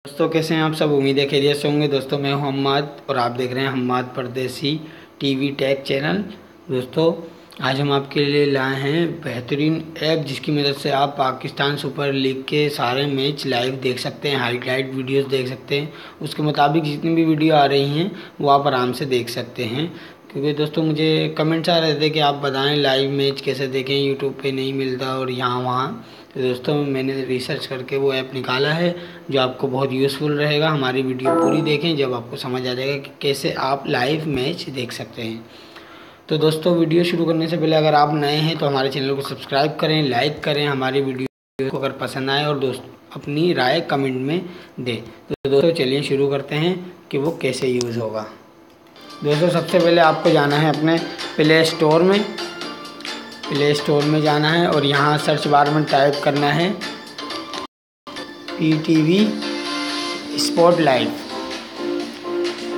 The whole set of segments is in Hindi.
दोस्तों कैसे हैं आप सब। उम्मीद है खैरियत से होंगे। दोस्तों मैं हूं हम्माद और आप देख रहे हैं हम्माद परदेसी टीवी टेक चैनल। दोस्तों आज हम आपके लिए लाए हैं बेहतरीन ऐप जिसकी मदद से आप पाकिस्तान सुपर लीग के सारे मैच लाइव देख सकते हैं, हाईलाइट वीडियोस देख सकते हैं। उसके मुताबिक जितनी भी वीडियो आ रही हैं वो आप आराम से देख सकते हैं। क्योंकि दोस्तों मुझे कमेंट्स आ रहे थे कि आप बताएं लाइव मैच कैसे देखें, यूट्यूब पे नहीं मिलता और यहाँ वहाँ। तो दोस्तों मैंने रिसर्च करके वो ऐप निकाला है जो आपको बहुत यूज़फुल रहेगा। हमारी वीडियो पूरी देखें, जब आपको समझ आ जाएगा कि कैसे आप लाइव मैच देख सकते हैं। तो दोस्तों वीडियो शुरू करने से पहले अगर आप नए हैं तो हमारे चैनल को सब्सक्राइब करें, लाइक करें हमारी वीडियो को अगर पसंद आए, और दोस्त अपनी राय कमेंट में दें। तो दोस्तों चलिए शुरू करते हैं कि वो कैसे यूज़ होगा। दोस्तों सबसे पहले आपको जाना है अपने प्ले स्टोर में जाना है और यहाँ सर्च बार में टाइप करना है PTV स्पोर्ट लाइव।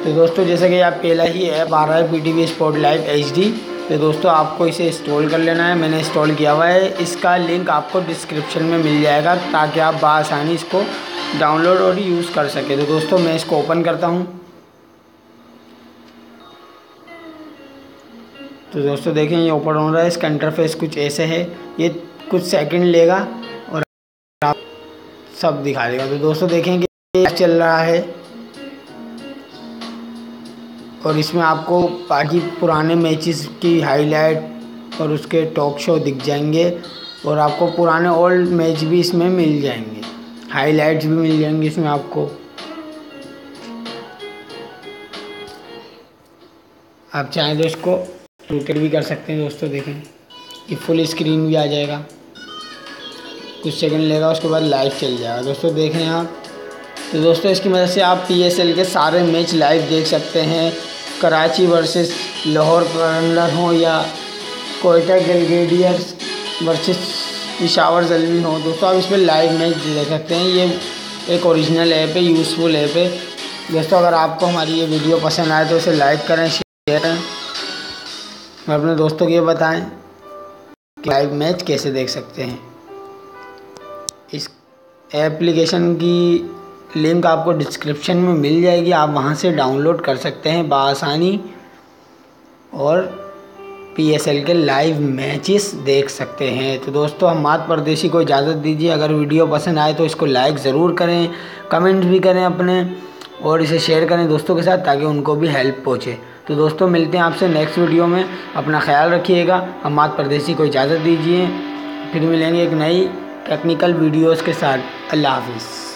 तो दोस्तों जैसे कि आप पहला ही ऐप आ रहा है PTV स्पोर्ट लाइव HD। तो दोस्तों आपको इसे इंस्टॉल कर लेना है। मैंने इंस्टॉल किया हुआ है, इसका लिंक आपको डिस्क्रिप्शन में मिल जाएगा ताकि आप बआसानी इसको डाउनलोड और यूज़ कर सकें। तो दोस्तों मैं इसको ओपन करता हूँ। तो दोस्तों देखें ये ओपन हो रहा है। इसका इंटरफेस कुछ ऐसे है, ये कुछ सेकंड लेगा और आप सब दिखा देगा। तो दोस्तों देखें कि ये चल रहा है और इसमें आपको बाकी पुराने मैचेस की हाईलाइट और उसके टॉक शो दिख जाएंगे और आपको पुराने ओल्ड मैच भी इसमें मिल जाएंगे, हाईलाइट्स भी मिल जाएंगे इसमें आपको। आप चाहें तो इसको रोटेट भी कर सकते हैं। दोस्तों देखें ये फुल स्क्रीन भी आ जाएगा, कुछ सेकंड लेगा उसके बाद लाइव चल जाएगा। दोस्तों देखें आप। तो दोस्तों इसकी मदद से आप PSL के सारे मैच लाइव देख सकते हैं। कराची वर्सेस लाहौर कलंदर हो या कोयटा ग्रेडियर्स वर्सेस पेशावर ज़ल्मी हो, दोस्तों आप इस पर लाइव मैच देख सकते हैं। ये एक ओरिजिनल ऐप है, यूज़फुल ऐप है। दोस्तों अगर आपको हमारी ये वीडियो पसंद आए तो इसे लाइक करें, शेयर करें और अपने दोस्तों को ये बताएं कि लाइव मैच कैसे देख सकते हैं। इस एप्लीकेशन की लिंक आपको डिस्क्रिप्शन में मिल जाएगी, आप वहां से डाउनलोड कर सकते हैं बआसानी और PSL के लाइव मैचेस देख सकते हैं। तो दोस्तों हम्माद परदेसी को इजाज़त दीजिए। अगर वीडियो पसंद आए तो इसको लाइक ज़रूर करें, कमेंट भी करें अपने, और इसे शेयर करें दोस्तों के साथ ताकि उनको भी हेल्प पहुँचे। तो दोस्तों मिलते हैं आपसे नेक्स्ट वीडियो में। अपना ख्याल रखिएगा। हम्माद परदेसी को इजाज़त दीजिए, फिर मिलेंगे एक नई टेक्निकल वीडियोज़ के साथ। अल्लाह हाफिज़।